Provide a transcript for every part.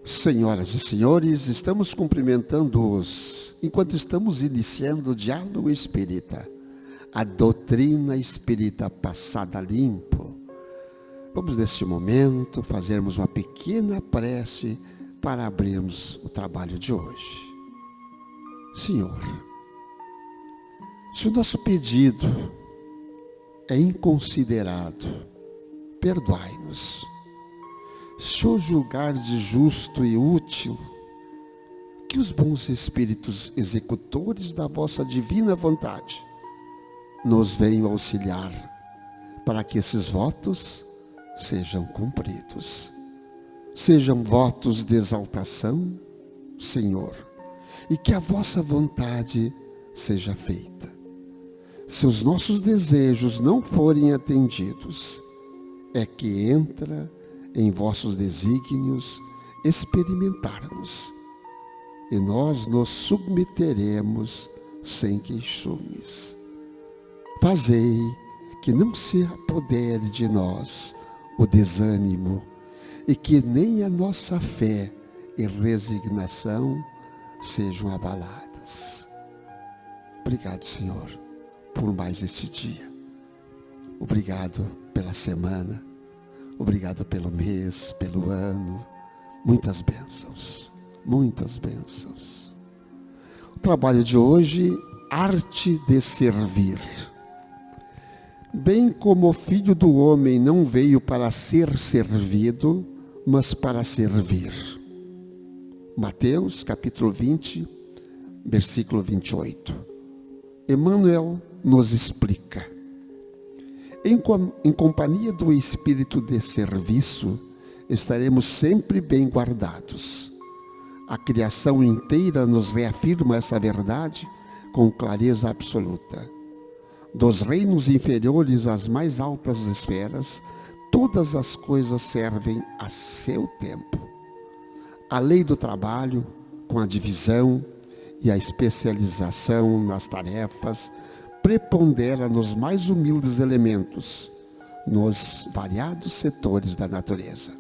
Senhoras e senhores, estamos cumprimentando-os enquanto estamos iniciando o diálogo espírita, a doutrina espírita passada limpo. Vamos neste momento fazermos uma pequena prece para abrirmos o trabalho de hoje. Senhor, se o nosso pedido é inconsiderado, perdoai-nos. Se o julgardes justo e útil, que os bons espíritos executores da vossa divina vontade nos venham auxiliar para que esses votos sejam cumpridos. Sejam votos de exaltação, Senhor, e que a vossa vontade seja feita. Se os nossos desejos não forem atendidos, é que entra em vossos desígnios experimentar-nos, e nós nos submeteremos sem queixumes. Fazei que não se apodere de nós o desânimo, e que nem a nossa fé e resignação sejam abaladas. Obrigado, Senhor, por mais este dia. Obrigado pela semana. Obrigado pelo mês, pelo ano. Muitas bênçãos, muitas bênçãos. O trabalho de hoje, arte de servir. Bem como o Filho do Homem não veio para ser servido, mas para servir. Mateus, capítulo 20, versículo 28. Emmanuel nos explica. Em companhia do espírito de serviço, estaremos sempre bem guardados. A criação inteira nos reafirma essa verdade com clareza absoluta. Dos reinos inferiores às mais altas esferas, todas as coisas servem a seu tempo. A lei do trabalho, com a divisão e a especialização nas tarefas, prepondera nos mais humildes elementos, nos variados setores da natureza.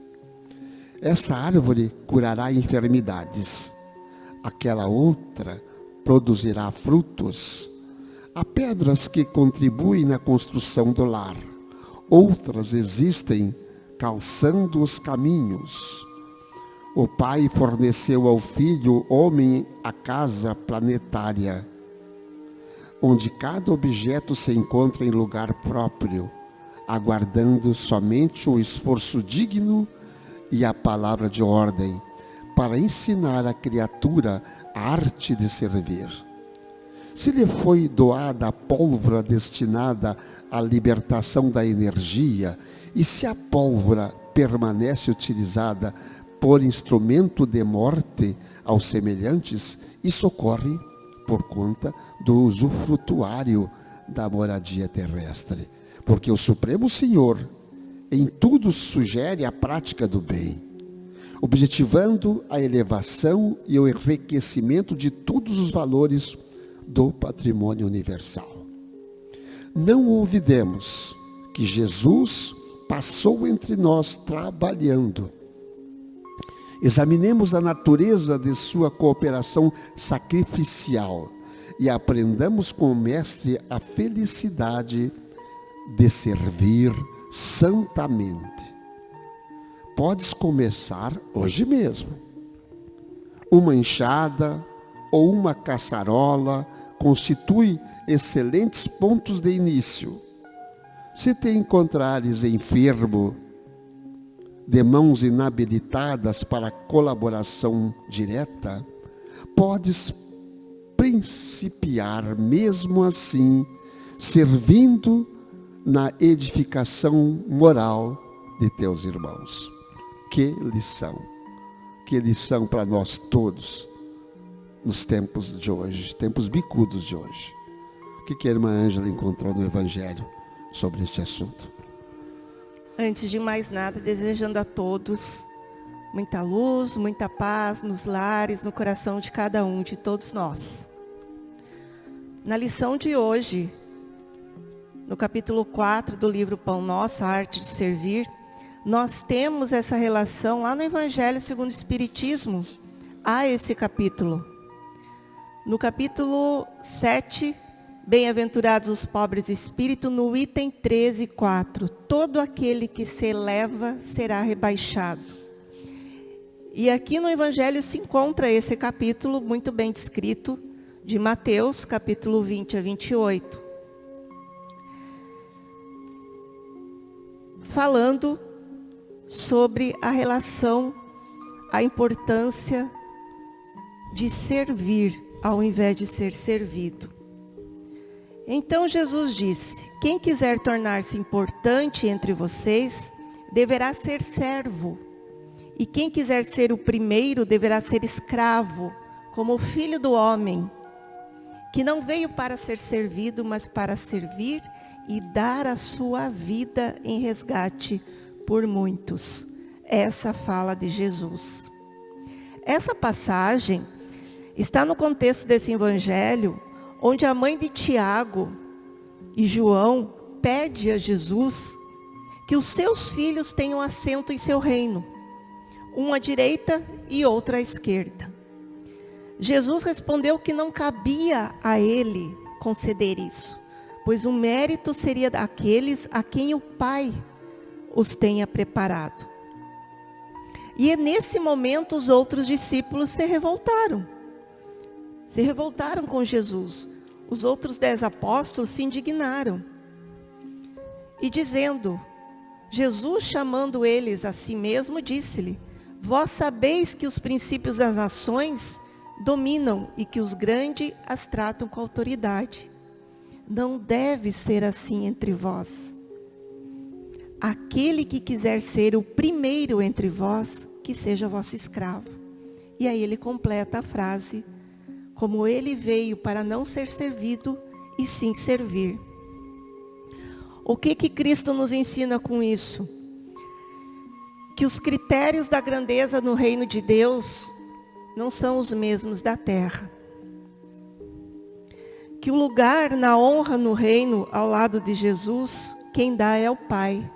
Essa árvore curará enfermidades, aquela outra produzirá frutos. Há pedras que contribuem na construção do lar, outras existem calçando os caminhos. O Pai forneceu ao Filho homem a casa planetária, onde cada objeto se encontra em lugar próprio, aguardando somente o esforço digno e a palavra de ordem, para ensinar à criatura a arte de servir. Se lhe foi doada a pólvora destinada à libertação da energia, e se a pólvora permanece utilizada por instrumento de morte aos semelhantes, isso ocorre por conta do usufrutuário da moradia terrestre. Porque o Supremo Senhor em tudo sugere a prática do bem, objetivando a elevação e o enriquecimento de todos os valores do patrimônio universal. Não olvidemos que Jesus passou entre nós trabalhando. Examinemos a natureza de sua cooperação sacrificial e aprendamos com o Mestre a felicidade de servir santamente. Podes começar hoje mesmo. Uma enxada ou uma caçarola constitui excelentes pontos de início. Se te encontrares enfermo, de mãos inabilitadas para colaboração direta, podes principiar mesmo assim, servindo na edificação moral de teus irmãos. Que lição para nós todos nos tempos de hoje, tempos bicudos de hoje. O que a irmã Ângela encontrou no Evangelho sobre esse assunto? Antes de mais nada, desejando a todos muita luz, muita paz nos lares, no coração de cada um, de todos nós. Na lição de hoje, no capítulo 4 do livro Pão Nosso, a Arte de Servir, nós temos essa relação lá no Evangelho segundo o Espiritismo, há esse capítulo. No capítulo 7, bem-aventurados os pobres de espírito, no item 13:4, todo aquele que se eleva será rebaixado. E aqui no Evangelho se encontra esse capítulo muito bem descrito, de Mateus, capítulo 20 a 28. Falando sobre a relação, a importância de servir ao invés de ser servido. Então Jesus disse: quem quiser tornar-se importante entre vocês, deverá ser servo. E quem quiser ser o primeiro, deverá ser escravo, como o Filho do Homem, que não veio para ser servido, mas para servir e dar a sua vida em resgate por muitos. Essa fala de Jesus. Essa passagem está no contexto desse evangelho, onde a mãe de Tiago e João pede a Jesus que os seus filhos tenham assento em seu reino, um à direita e outro à esquerda. Jesus respondeu que não cabia a ele conceder isso, pois o mérito seria daqueles a quem o Pai os tenha preparado. E nesse momento os outros discípulos se revoltaram com Jesus. Os outros 10 apóstolos se indignaram. E dizendo, Jesus chamando eles a si mesmo, disse-lhe: vós sabeis que os princípios das nações dominam e que os grandes as tratam com autoridade. Não deve ser assim entre vós. Aquele que quiser ser o primeiro entre vós, que seja vosso escravo. E aí ele completa a frase: como ele veio para não ser servido, e sim servir. O que Cristo nos ensina com isso? Que os critérios da grandeza no reino de Deus não são os mesmos da terra. Que o lugar na honra no reino ao lado de Jesus, quem dá é o Pai.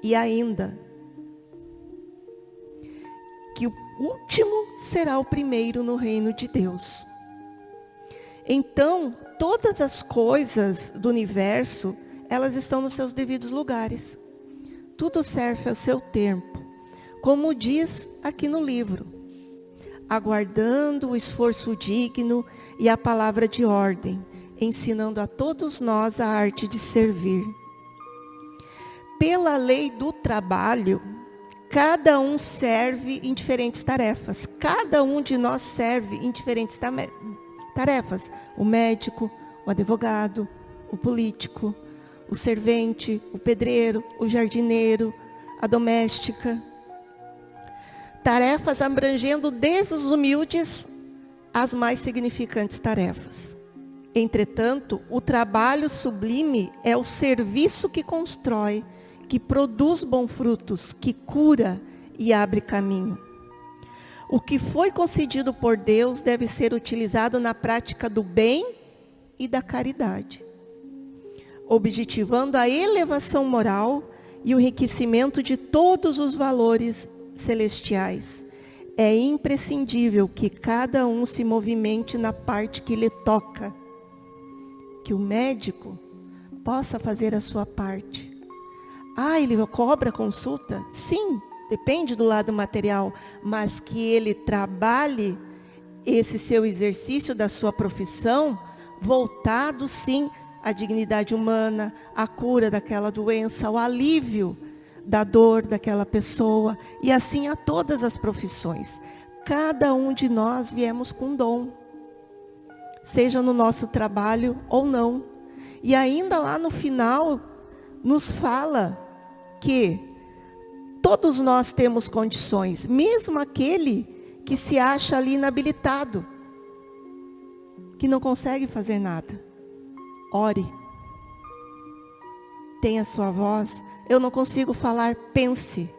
E ainda, que o último será o primeiro no reino de Deus. Então, todas as coisas do universo, elas estão nos seus devidos lugares. Tudo serve ao seu tempo, como diz aqui no livro, aguardando o esforço digno e a palavra de ordem, ensinando a todos nós a arte de servir. Pela lei do trabalho, cada um serve em diferentes tarefas. Cada um de nós serve em diferentes tarefas. O médico, o advogado, o político, o servente, o pedreiro, o jardineiro, a doméstica. Tarefas abrangendo desde os humildes às mais significantes tarefas. Entretanto, o trabalho sublime é o serviço que constrói, que produz bons frutos, que cura e abre caminho. O que foi concedido por Deus deve ser utilizado na prática do bem e da caridade, objetivando a elevação moral e o enriquecimento de todos os valores celestiais. É imprescindível que cada um se movimente na parte que lhe toca, que o médico possa fazer a sua parte. Ele cobra consulta? Sim, depende do lado material, mas que ele trabalhe esse seu exercício da sua profissão, voltado sim à dignidade humana, à cura daquela doença, ao alívio da dor daquela pessoa, e assim a todas as profissões. Cada um de nós viemos com dom, seja no nosso trabalho ou não. E ainda lá no final, nos fala que todos nós temos condições, mesmo aquele que se acha ali inabilitado, que não consegue fazer nada. Ore. Tenha sua voz. Eu não consigo falar, pense.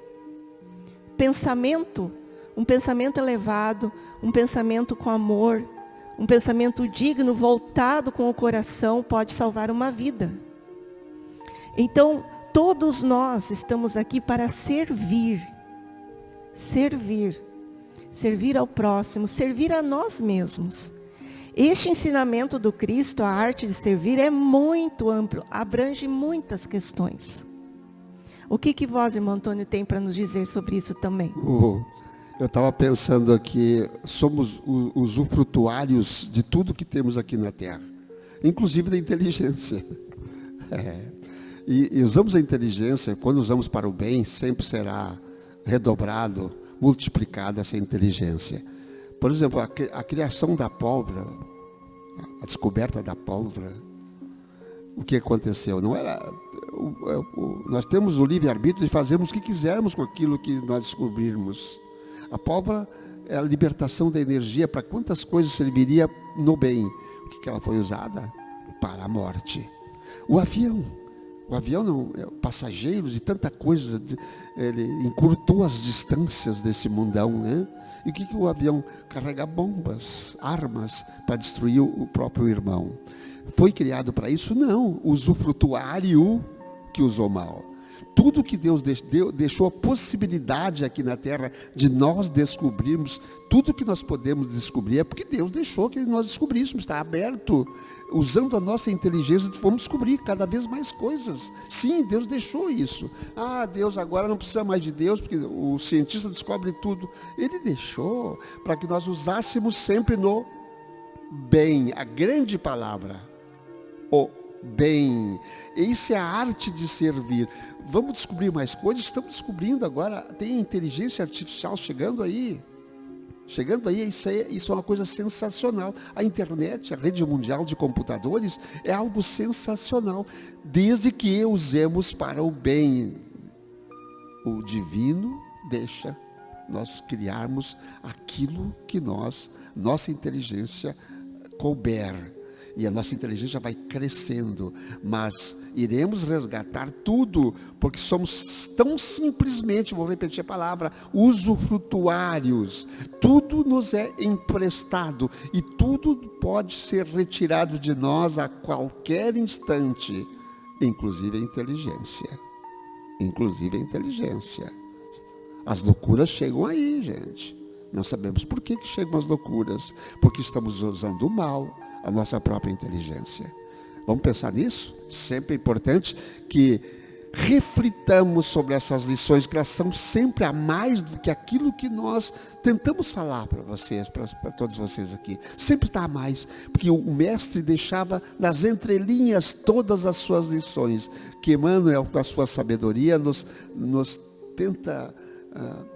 Pensamento, um pensamento elevado, um pensamento com amor, um pensamento digno, voltado com o coração, pode salvar uma vida. Então, todos nós estamos aqui para servir. Servir. Servir ao próximo, servir a nós mesmos. Este ensinamento do Cristo, a arte de servir, é muito amplo, abrange muitas questões. O que vós, irmão Antônio, tem para nos dizer sobre isso também? Eu estava pensando aqui, somos usufrutuários de tudo que temos aqui na Terra, inclusive da inteligência. E usamos a inteligência, quando usamos para o bem, sempre será redobrado, multiplicada essa inteligência. Por exemplo, a criação da pólvora, a descoberta da pólvora, o que aconteceu? Não era, nós temos o livre-arbítrio de fazermos o que quisermos com aquilo que nós descobrirmos. A pólvora é a libertação da energia. Para quantas coisas serviria no bem? O que ela foi usada? Para a morte. O avião não, passageiros e tanta coisa, ele encurtou as distâncias desse mundão, né? E o que o avião? Carrega bombas, armas, para destruir o próprio irmão. Foi criado para isso? Não, o usufrutuário que usou mal. Tudo que Deus deixou a possibilidade aqui na Terra de nós descobrirmos, tudo que nós podemos descobrir é porque Deus deixou que nós descobríssemos, está aberto. Usando a nossa inteligência, vamos descobrir cada vez mais coisas. Sim, Deus deixou isso. Deus agora não precisa mais de Deus, porque o cientista descobre tudo. Ele deixou para que nós usássemos sempre no bem, a grande palavra, o bem. Isso é a arte de servir. Vamos descobrir mais coisas? Estamos descobrindo agora, tem inteligência artificial chegando aí, isso é uma coisa sensacional. A internet, a rede mundial de computadores, é algo sensacional, desde que usemos para o bem. O divino deixa nós criarmos aquilo que nossa inteligência couber. E a nossa inteligência vai crescendo, mas iremos resgatar tudo, porque somos tão simplesmente, vou repetir a palavra, usufrutuários. Tudo nos é emprestado e tudo pode ser retirado de nós a qualquer instante, inclusive a inteligência. As loucuras chegam aí, gente. Não sabemos por que chegam as loucuras, porque estamos usando mal a nossa própria inteligência. Vamos pensar nisso? Sempre é importante que reflitamos sobre essas lições, que elas são sempre a mais do que aquilo que nós tentamos falar para vocês, para todos vocês aqui. Sempre está a mais, porque o mestre deixava nas entrelinhas todas as suas lições, que Emmanuel, com a sua sabedoria, nos tenta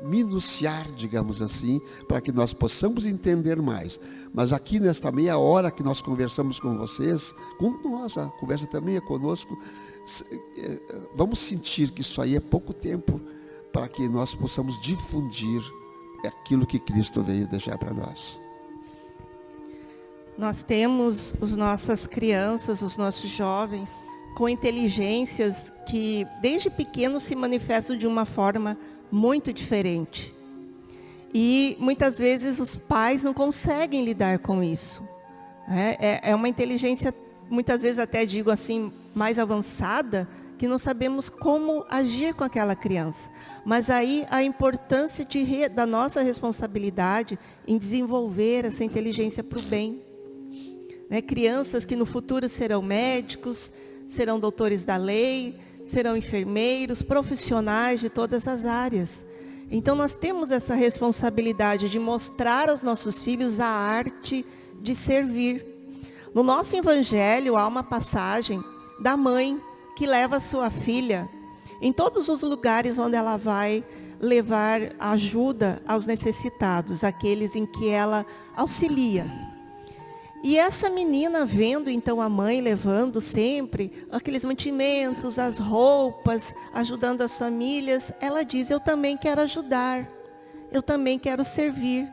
minuciar, digamos assim, para que nós possamos entender mais. Mas aqui nesta meia hora que nós conversamos com vocês, a conversa também é conosco, vamos sentir que isso aí é pouco tempo para que nós possamos difundir aquilo que Cristo veio deixar para nós. Nós temos as nossas crianças, os nossos jovens, com inteligências que desde pequenos se manifestam de uma forma muito diferente. E muitas vezes os pais não conseguem lidar com isso. É uma inteligência, muitas vezes até digo assim, mais avançada, que não sabemos como agir com aquela criança. Mas aí a importância da nossa responsabilidade em desenvolver essa inteligência para o bem. Crianças que no futuro serão médicos, serão doutores da lei, serão enfermeiros, profissionais de todas as áreas. Então nós temos essa responsabilidade de mostrar aos nossos filhos a arte de servir. No nosso evangelho há uma passagem da mãe que leva a sua filha em todos os lugares onde ela vai levar ajuda aos necessitados, aqueles em que ela auxilia. E essa menina, vendo então a mãe levando sempre aqueles mantimentos, as roupas, ajudando as famílias, ela diz: eu também quero ajudar, eu também quero servir.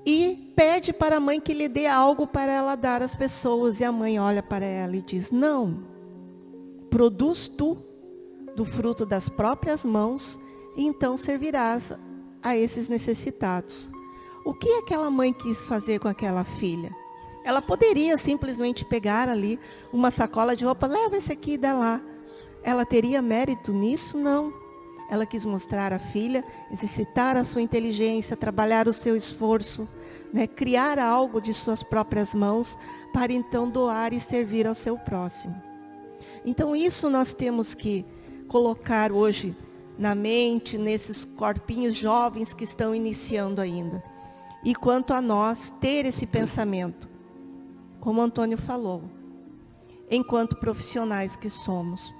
E pede para a mãe que lhe dê algo para ela dar às pessoas. E a mãe olha para ela e diz: não, produz tu do fruto das próprias mãos, e então servirás a esses necessitados. O que aquela mãe quis fazer com aquela filha? Ela poderia simplesmente pegar ali uma sacola de roupa, leva esse aqui e dá lá. Ela teria mérito nisso? Não. Ela quis mostrar à filha, exercitar a sua inteligência, trabalhar o seu esforço, né? Criar algo de suas próprias mãos, para então doar e servir ao seu próximo. Então isso nós temos que colocar hoje na mente, nesses corpinhos jovens que estão iniciando ainda. E quanto a nós, ter esse pensamento, como o Antônio falou, enquanto profissionais que somos.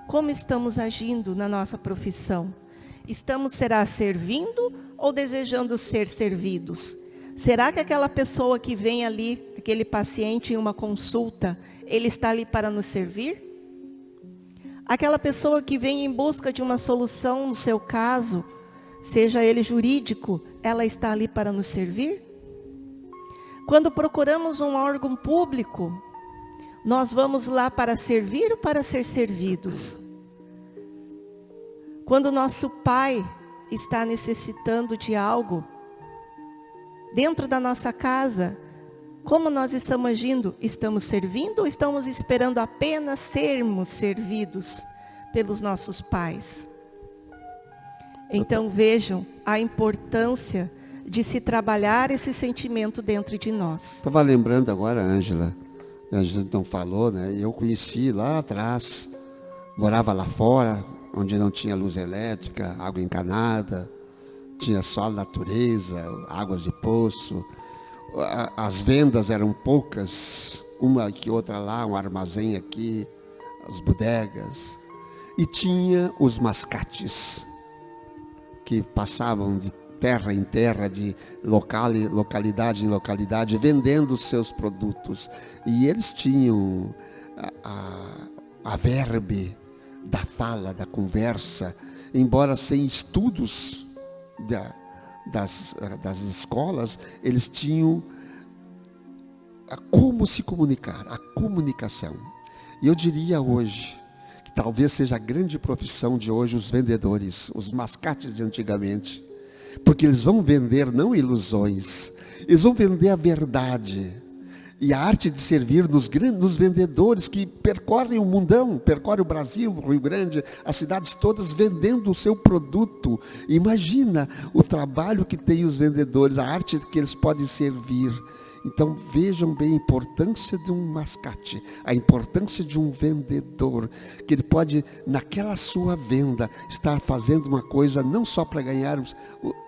Como estamos agindo na nossa profissão? Será servindo ou desejando ser servidos? Será que aquela pessoa que vem ali, aquele paciente em uma consulta, ele está ali para nos servir? Aquela pessoa que vem em busca de uma solução no seu caso, seja ele jurídico, ela está ali para nos servir? Quando procuramos um órgão público, nós vamos lá para servir ou para ser servidos? Quando nosso pai está necessitando de algo, dentro da nossa casa, como nós estamos agindo? Estamos servindo ou estamos esperando apenas sermos servidos pelos nossos pais? Então vejam a importância de se trabalhar esse sentimento dentro de nós. Estava lembrando agora, Ângela, a gente não falou, né? Eu conheci lá atrás, morava lá fora, onde não tinha luz elétrica, água encanada, tinha só a natureza, águas de poço. As vendas eram poucas, uma que outra lá, um armazém aqui, as bodegas. E tinha os mascates, que passavam de terra em terra, de localidade em localidade, vendendo os seus produtos. E eles tinham a verve da fala, da conversa, embora sem estudos das escolas, eles tinham como se comunicar, a comunicação. E eu diria hoje, que talvez seja a grande profissão de hoje, os vendedores, os mascates de antigamente, porque eles vão vender não ilusões, eles vão vender a verdade. E a arte de servir nos vendedores que percorrem o mundão, percorrem o Brasil, o Rio Grande, as cidades todas vendendo o seu produto. Imagina o trabalho que tem os vendedores, a arte que eles podem servir. Então vejam bem a importância de um mascate, a importância de um vendedor, que ele pode, naquela sua venda, estar fazendo uma coisa não só para ganhar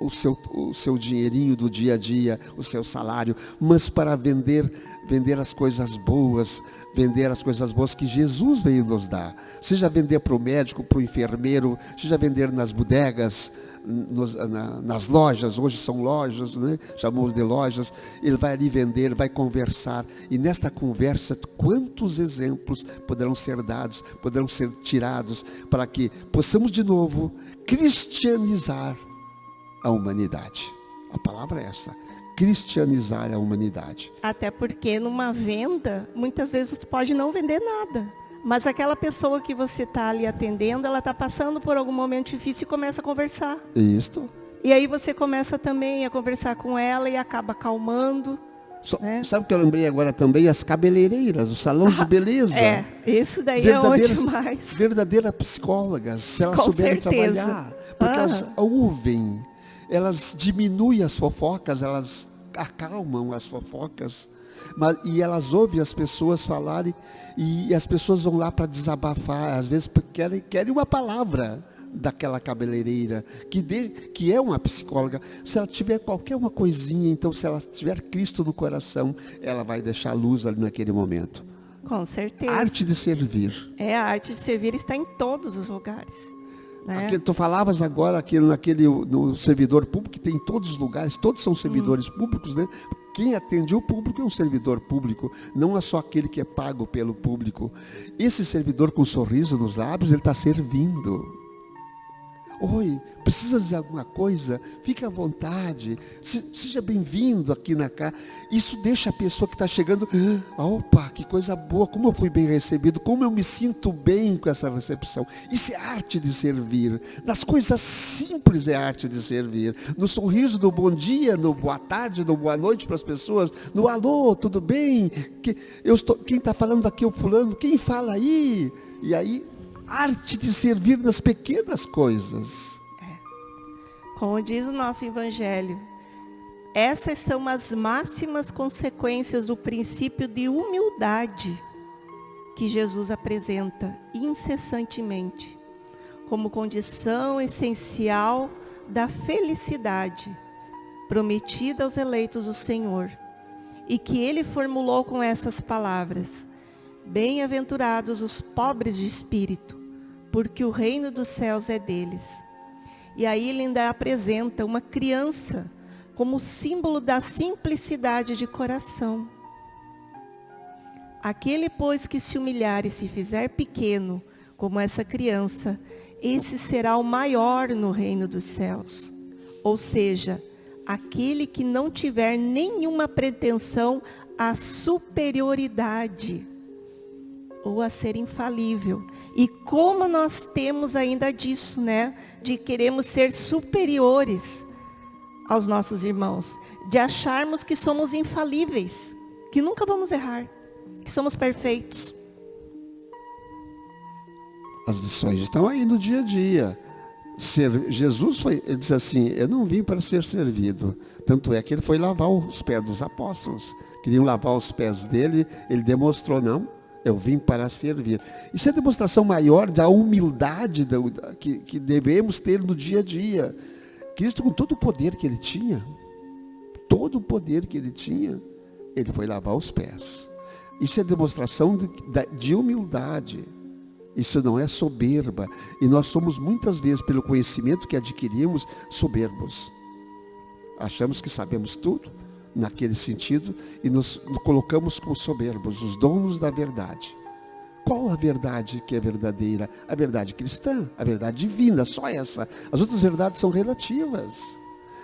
o seu dinheirinho do dia a dia, o seu salário, mas para vender as coisas boas, que Jesus veio nos dar. Seja vender para o médico, para o enfermeiro, seja vender nas bodegas, nas lojas, hoje são lojas, né? Chamamos de lojas. Ele vai ali vender, vai conversar, e nesta conversa quantos exemplos poderão ser dados, poderão ser tirados, para que possamos de novo cristianizar a humanidade. A palavra é essa: cristianizar a humanidade. Até porque numa venda, muitas vezes você pode não vender nada, mas aquela pessoa que você está ali atendendo, ela está passando por algum momento difícil e começa a conversar. Isso. E aí você começa também a conversar com ela e acaba acalmando. Né? Sabe o que eu lembrei agora também? As cabeleireiras, os salões de beleza. Isso daí é onde mais. Verdadeiras psicólogas, se elas Com souberem certeza. trabalhar. Porque elas ouvem, elas diminuem as fofocas, elas acalmam as fofocas. E elas ouvem as pessoas falarem, e as pessoas vão lá para desabafar, às vezes porque querem uma palavra daquela cabeleireira, que é uma psicóloga. Se ela tiver qualquer uma coisinha, então se ela tiver Cristo no coração, ela vai deixar luz ali naquele momento. Com certeza. A arte de servir. A arte de servir está em todos os lugares. Né? Tu falavas agora no servidor público, que tem em todos os lugares, todos são servidores públicos, né? Quem atende o público é um servidor público, não é só aquele que é pago pelo público. Esse servidor com um sorriso nos lábios, ele está servindo. Oi, precisa de alguma coisa? Fique à vontade, seja bem-vindo aqui na casa. Isso deixa a pessoa que está chegando, opa, que coisa boa, como eu fui bem recebido, como eu me sinto bem com essa recepção. Isso é arte de servir. Nas coisas simples é arte de servir. No sorriso do bom dia, no boa tarde, no boa noite para as pessoas, no alô, tudo bem? Quem está falando aqui é o fulano, quem fala aí? E aí, arte de servir nas pequenas coisas. Como diz o nosso Evangelho, essas são as máximas consequências do princípio de humildade que Jesus apresenta incessantemente, como condição essencial da felicidade prometida aos eleitos do Senhor, e que ele formulou com essas palavras: bem-aventurados os pobres de espírito, porque o reino dos céus é deles. E aí ele ainda apresenta uma criança como símbolo da simplicidade de coração. Aquele, pois, que se humilhar e se fizer pequeno, como essa criança, esse será o maior no reino dos céus. Ou seja, aquele que não tiver nenhuma pretensão à superioridade ou a ser infalível. E como nós temos ainda disso, né? De queremos ser superiores aos nossos irmãos. De acharmos que somos infalíveis, que nunca vamos errar, que somos perfeitos. As lições estão aí no dia a dia. Jesus ele disse assim: eu não vim para ser servido. Tanto é que ele foi lavar os pés dos apóstolos. Queriam lavar os pés dele, ele demonstrou: não, eu vim para servir. Isso é a demonstração maior da humildade que devemos ter no dia a dia. Cristo, com todo o poder que ele tinha, ele foi lavar os pés. Isso é demonstração de humildade. Isso não é soberba. E nós somos muitas vezes, pelo conhecimento que adquirimos, soberbos. Achamos que sabemos tudo, naquele sentido, e nos colocamos como soberbos, os donos da verdade. Qual a verdade que é verdadeira? A verdade cristã, a verdade divina, só essa. As outras verdades são relativas.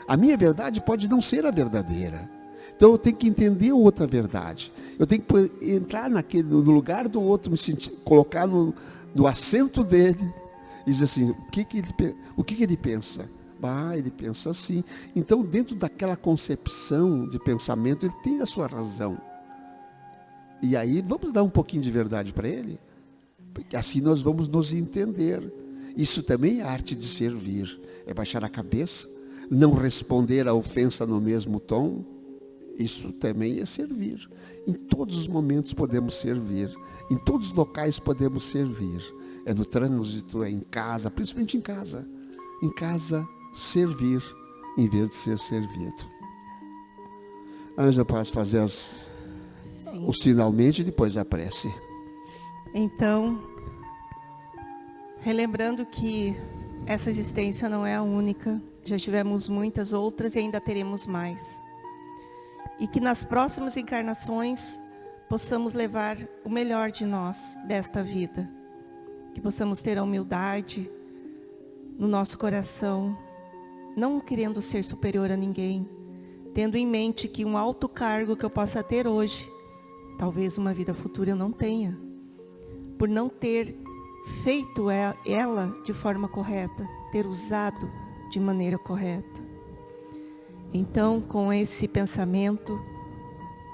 A minha verdade pode não ser a verdadeira. Então eu tenho que entender outra verdade. Eu tenho que entrar no lugar do outro, me sentir, colocar no assento dele e dizer assim: o que ele pensa? Ele pensa assim. Então, dentro daquela concepção de pensamento, ele tem a sua razão. E aí, vamos dar um pouquinho de verdade para ele, porque assim nós vamos nos entender. Isso também é arte de servir. É baixar a cabeça, não responder à ofensa no mesmo tom. Isso também é servir. Em todos os momentos podemos servir. Em todos os locais podemos servir. É no trânsito, é em casa, principalmente em casa. Em casa, servir em vez de ser servido. Ângela, pode fazer o sinalmente e depois a prece. Então, relembrando que essa existência não é a única, já tivemos muitas outras e ainda teremos mais. E que nas próximas encarnações possamos levar o melhor de nós desta vida. Que possamos ter a humildade no nosso coração, não querendo ser superior a ninguém, tendo em mente que um alto cargo que eu possa ter hoje, talvez uma vida futura eu não tenha, por não ter feito ela de forma correta, ter usado de maneira correta. Então, com esse pensamento,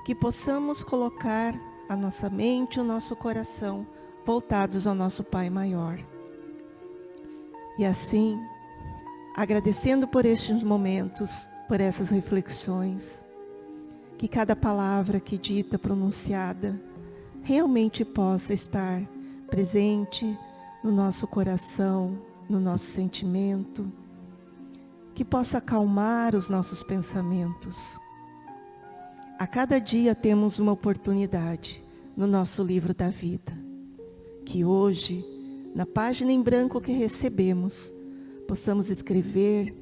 que possamos colocar a nossa mente e o nosso coração voltados ao nosso Pai Maior. E assim, agradecendo por estes momentos, por essas reflexões, que cada palavra que dita, pronunciada, realmente possa estar presente no nosso coração, no nosso sentimento, que possa acalmar os nossos pensamentos. A cada dia temos uma oportunidade no nosso livro da vida, que hoje, na página em branco que recebemos, possamos escrever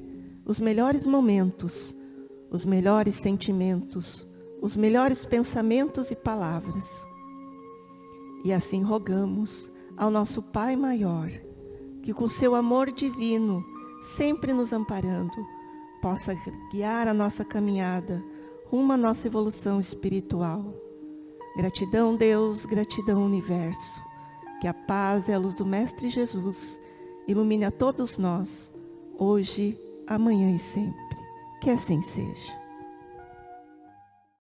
os melhores momentos, os melhores sentimentos, os melhores pensamentos e palavras. E assim rogamos ao nosso Pai Maior, que com seu amor divino sempre nos amparando, possa guiar a nossa caminhada rumo à nossa evolução espiritual. Gratidão, Deus, gratidão, universo. Que a paz e a luz do Mestre Jesus ilumine a todos nós, hoje, amanhã e sempre. Que assim seja.